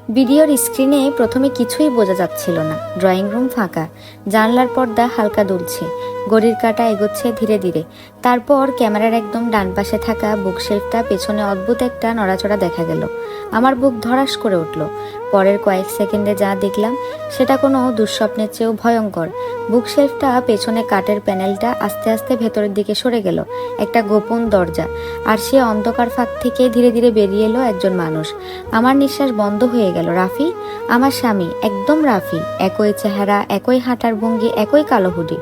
ভিডিওর স্ক্রিনে প্রথমে কিছুই বোঝা যাচ্ছিল না। ড্রয়িং রুম ফাঁকা, জানলার পর্দা হালকা দুলছে, ঘড়ির কাঁটা এগোচ্ছে ধীরে ধীরে। তারপর ক্যামেরার একদম ডান পাশে থাকা বুকশেলফটা পেছনে অদ্ভুত একটা নড়াচড়া দেখা গেল। আমার বুক ধড়াস করে উঠল। পরের কয়েক সেকেন্ডে যা দেখলাম সেটা কোনো দুঃস্বপ্নের চেয়েও ভয়ঙ্কর। বুকশেলফটা পেছনে কাঠের প্যানেলটা আস্তে আস্তে ভেতরের দিকে সরে গেল, একটা গোপন দরজা। আর সে অন্ধকার ফাঁক থেকে ধীরে ধীরে বেরিয়ে এলো একজন মানুষ। আমার নিঃশ্বাস বন্ধ হয়ে গেল। রাফি, আমার স্বামী, একদম রাফি। একই চেহারা, একই হাঁটার ভঙ্গি, একই কালো হুডি।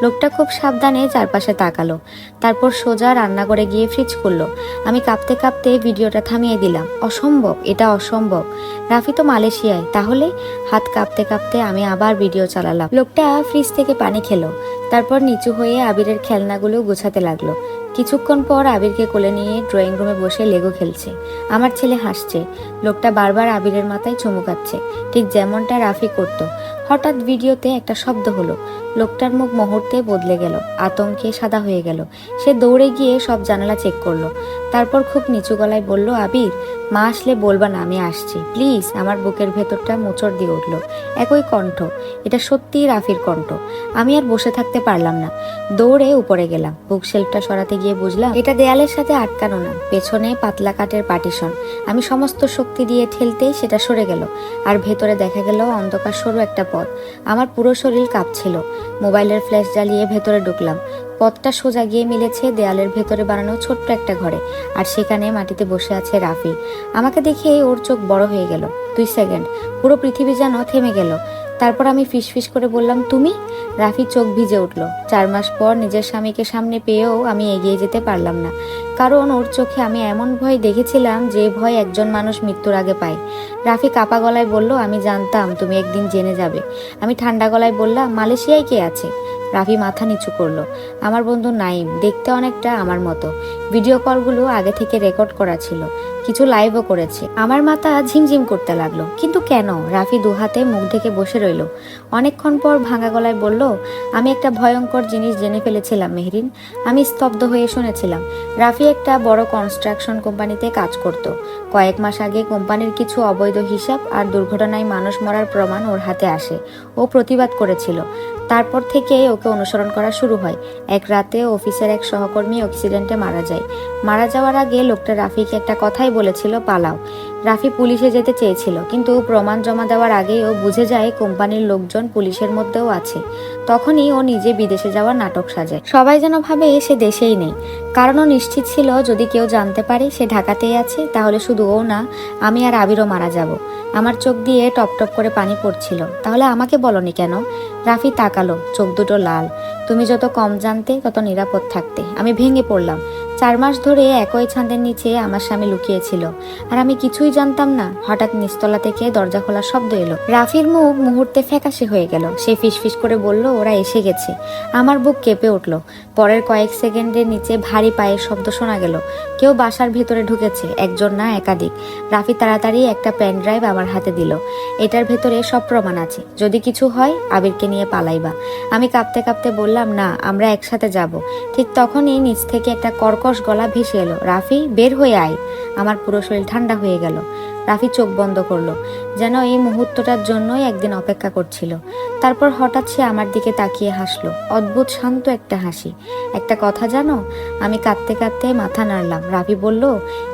লোকটা খুব সাবধানে চারপাশে তাকালো, তারপর সোজা রান্নাঘরে গিয়ে ফ্রিজ করলো। আমি কাঁপতে কাঁপতে ভিডিওটা থামিয়ে দিলাম। অসম্ভব, এটা অসম্ভব। রাফি তো মালয়েশিয়ায়, তাহলে? হাত কাঁপতে কাঁপতে আমি আবার ভিডিও চালালাম। লোকটা ফ্রিজ থেকে পানি খেলো, তারপর নিচু হয়ে আবিরের খেলনাগুলো গোছাতে লাগলো। কিছুক্ষণ পর আবিরকে কোলে নিয়ে ড্রয়িং রুমে বসে লেগো খেলছে। আমার ছেলে হাসছে। লোকটা বারবার আবিরের মাথায় চুমুকাচ্ছে, ঠিক যেমনটা রাফি করত। হঠাৎ ভিডিওতে একটা শব্দ হলো। লোকটার মুখ মুহূর্তে বদলে গেল, আতঙ্কে সাদা হয়ে গেল। সে দৌড়ে গিয়ে সব জানালা চেক করলো, তারপর খুব নিচু গলায় বলল, আবির, মা আসলে বলবা না আমি আসছি, প্লিজ। আমার বুকের ভেতরটা মোচড় দিয়ে উঠল। একই কণ্ঠ, এটা সত্যিই রাফির কণ্ঠ। আমি আর বসে থাকতে পারলাম না, দৌড়ে উপরে গেলাম। বুকশেলফটা সরাতে গিয়ে বুঝলাম এটা দেয়ালের সাথে আটকানো না, পেছনে পাতলা কাঠের পার্টিশন। আমি সমস্ত শক্তি দিয়ে ঠেলতেই সেটা সরে গেল, আর ভেতরে দেখা গেল অন্ধকার সরু একটা পথ। আমার পুরো শরীর কাঁপছিল। মোবাইলের ফ্ল্যাশ জ্বালিয়ে ভেতরে ঢুকলাম। পথটা সোজা গিয়ে মিলেছে দেয়ালের ভেতরে বানানো ছোট্ট একটা ঘরে, আর সেখানে মাটিতে বসে আছে রাফি। আমাকে দেখে ওর চোখ বড় হয়ে গেল। 2 সেকেন্ড, পুরো পৃথিবী যেন থেমে গেল। তারপর আমি ফিসফিস করে বললাম, তুমি? রাফি চোখ ভিজে উঠল। 4 মাস পর নিজের স্বামীকে সামনে পেয়েও আমি এগিয়ে যেতে পারলাম না, কারণ ওর চোখে আমি এমন ভয় দেখেছিলাম যে ভয় একজন মানুষ মৃত্যুর আগে পায়। রাফি কাপা গলায় বলল, আমি জানতাম তুমি একদিন জেনে যাবে। আমি ঠান্ডা গলায় বললাম, মালয়েশিয়ায় কে আছে? রাফি মাথা নিচু করলো। আমার বন্ধু নাইম, দেখতে অনেকটা আমার মতো। ভিডিও কলগুলো আগে থেকে রেকর্ড করা ছিল, কিছু লাইভও করেছে। আমার মাথা ঝিমঝিম করতে লাগলো। কিন্তু কেন? রাফি দুহাতে মুখ ঢেকে বসে রইল। অনেকক্ষণ পর ভাঙা গলায় বলল, আমি একটা ভয়ঙ্কর জিনিস জেনে ফেলেছিলাম মেহরিন। আমি স্তব্ধ হয়ে শুনেছিলাম। রাফি একটা বড় কনস্ট্রাকশন কোম্পানিতে কাজ করত। কয়েক মাস আগে কোম্পানির কিছু অবৈধ হিসাব আর দুর্ঘটনায় মানুষ মরার প্রমাণ ওর হাতে আসে। ও প্রতিবাদ করেছিল। তারপর থেকে ওকে অনুসরণ করা শুরু হয়। এক রাতে অফিসের এক সহকর্মী অ্যাক্সিডেন্টে মারা যায়। মারা যাওয়ার আগে লোকটা রাফিকে একটা কথাই বলেছিল, পালাও। রাফি পুলিশে যেতে চেয়েছিল, কিন্তু প্রমাণ জমা দেওয়ার আগেই ও বুঝে যায় কোম্পানির লোকজন পুলিশের মধ্যেও আছে। তখনই ও নিজে বিদেশে যাওয়ার নাটক সাজায়। সবাই যেন ভাবে সে দেশেই নেই, কারণ ও নিশ্চিত ছিল যদি কেউ জানতে পারে সে ঢাকাতেই আছে, তাহলে শুধু ও না, আমি আর আবিরও মারা যাব। আমার চোখ দিয়ে টপ টপ করে পানি পড়ছিল। তাহলে আমাকে বলনি কেন? রাফি তাকালো, চোখ দুটো লাল। তুমি যত কম জানতে তত নিরাপদ থাকতে। আমি ভেঙে পড়লাম। 4 মাস ধরে একই ছাদের নিচে আমার স্বামী লুকিয়েছিল, আর আমি কিছুই জানতাম না। হঠাৎ নিচতলা থেকে দরজা খোলার শব্দ এলো। রাফির মুখ মুহূর্তে ফ্যাকাশে হয়ে গেল। সে ফিসফিস করে বলল, ওরা এসে গেছে। আমার বুক কেঁপে উঠল। পরের কয়েক সেকেন্ডের নিচে ভারী পায়ের শব্দ শোনা গেল। কেউ বাসার ভেতরে ঢুকেছে, একজন না একাধিক। রাফি তাড়াতাড়ি একটা পেন ড্রাইভ আমার হাতে দিল। এটার ভেতরে সব প্রমাণ আছে, যদি কিছু হয় আবিরকে নিয়ে পালাইবা। আমি কাঁপতে কাঁপতে বললাম, না, আমরা একসাথে যাব। ঠিক তখনই নিচ থেকে একটা কর্কশ গলা ভেসে এলো, রাফি, বের হয়ে আয়। আমার পুরো শরীর ঠান্ডা হয়ে গেল। রাফি চোখ বন্ধ করলো, যেন এই মুহূর্তটার জন্যই একদিন অপেক্ষা করছিল। তারপর হঠাৎ সে আমার দিকে তাকিয়ে হাসলো, অদ্ভুত শান্ত একটা হাসি। একটা কথা জানো? আমি কাঁদতে কাঁদতে মাথা নাড়লাম। রাফি বলল,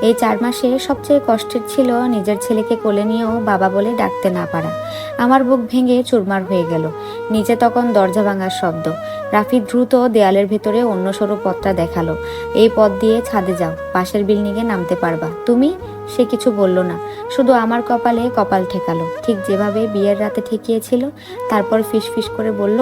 এই 4 মাসে সবচেয়ে কষ্টের ছিল নিজের ছেলেকে কোলে নিয়েও বাবা বলে ডাকতে না পারা। আমার বুক ভেঙে চুরমার হয়ে গেল। নিচে তখন দরজা ভাঙার শব্দ। রাফি দ্রুত দেয়ালের ভেতরে অন্য সরু পথটা দেখালো, এই পথ দিয়ে ছাদে যাও, পাশের বিল্ডিংয়ে নামতে পারবা। তুমি? সে কিছু বলল না, শুধু আমার কপালে কপাল ঠেকালো, ঠিক যেভাবে বিয়ের রাতে ঠেকিয়েছিল। তারপর ফিসফিস করে বলল,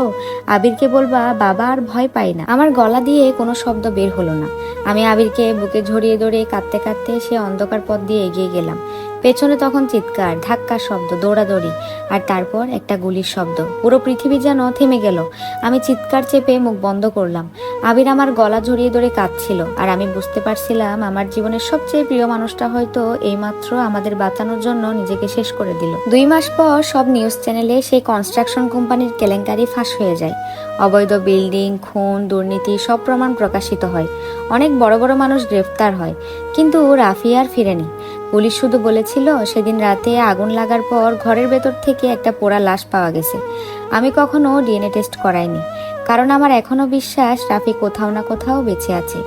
আবিরকে বলবা বাবা আর ভয় পায় না। আমার গলা দিয়ে কোনো শব্দ বের হলো না। আমি আবিরকে বুকে ঝরিয়ে ধরে কাঁদতে কাঁদতে সে অন্ধকার পথ দিয়ে এগিয়ে গেলাম। পেছনে তখন চিৎকার, ধাক্কার শব্দ, দৌড়াদৌড়ি, আর তারপর একটা গুলির শব্দ। পুরো পৃথিবী যেন থেমে গেল। আমি চিৎকার চেপে মুখ বন্ধ করলাম। আবির আমার গলা জড়িয়ে ধরে কাঁদছিল, আর আমি বুঝতে পারছিলাম আমার জীবনের সবচেয়ে প্রিয় মানুষটা হয়তো এইমাত্র আমাদের বাঁচানোর জন্য নিজেকে শেষ করে দিল। 2 মাস পর সব নিউজ চ্যানেলে সেই কনস্ট্রাকশন কোম্পানির কেলেঙ্কারি ফাঁস হয়ে যায়। অবৈধ বিল্ডিং, খুন, দুর্নীতি, সব প্রমাণ প্রকাশিত হয়। অনেক বড় বড় মানুষ গ্রেফতার হয়, কিন্তু রাফি আর ফিরেনি। পুলিশ শুধু বলেছিল সেদিন রাতে আগুন লাগার পর ঘরের ভেতর থেকে একটা পোড়া লাশ পাওয়া গেছে। আমি কখনো ডিএনএ টেস্ট করাইনি, কারণ আমার এখনো বিশ্বাস রাফি কোথাও না কোথাও বেঁচে আছে।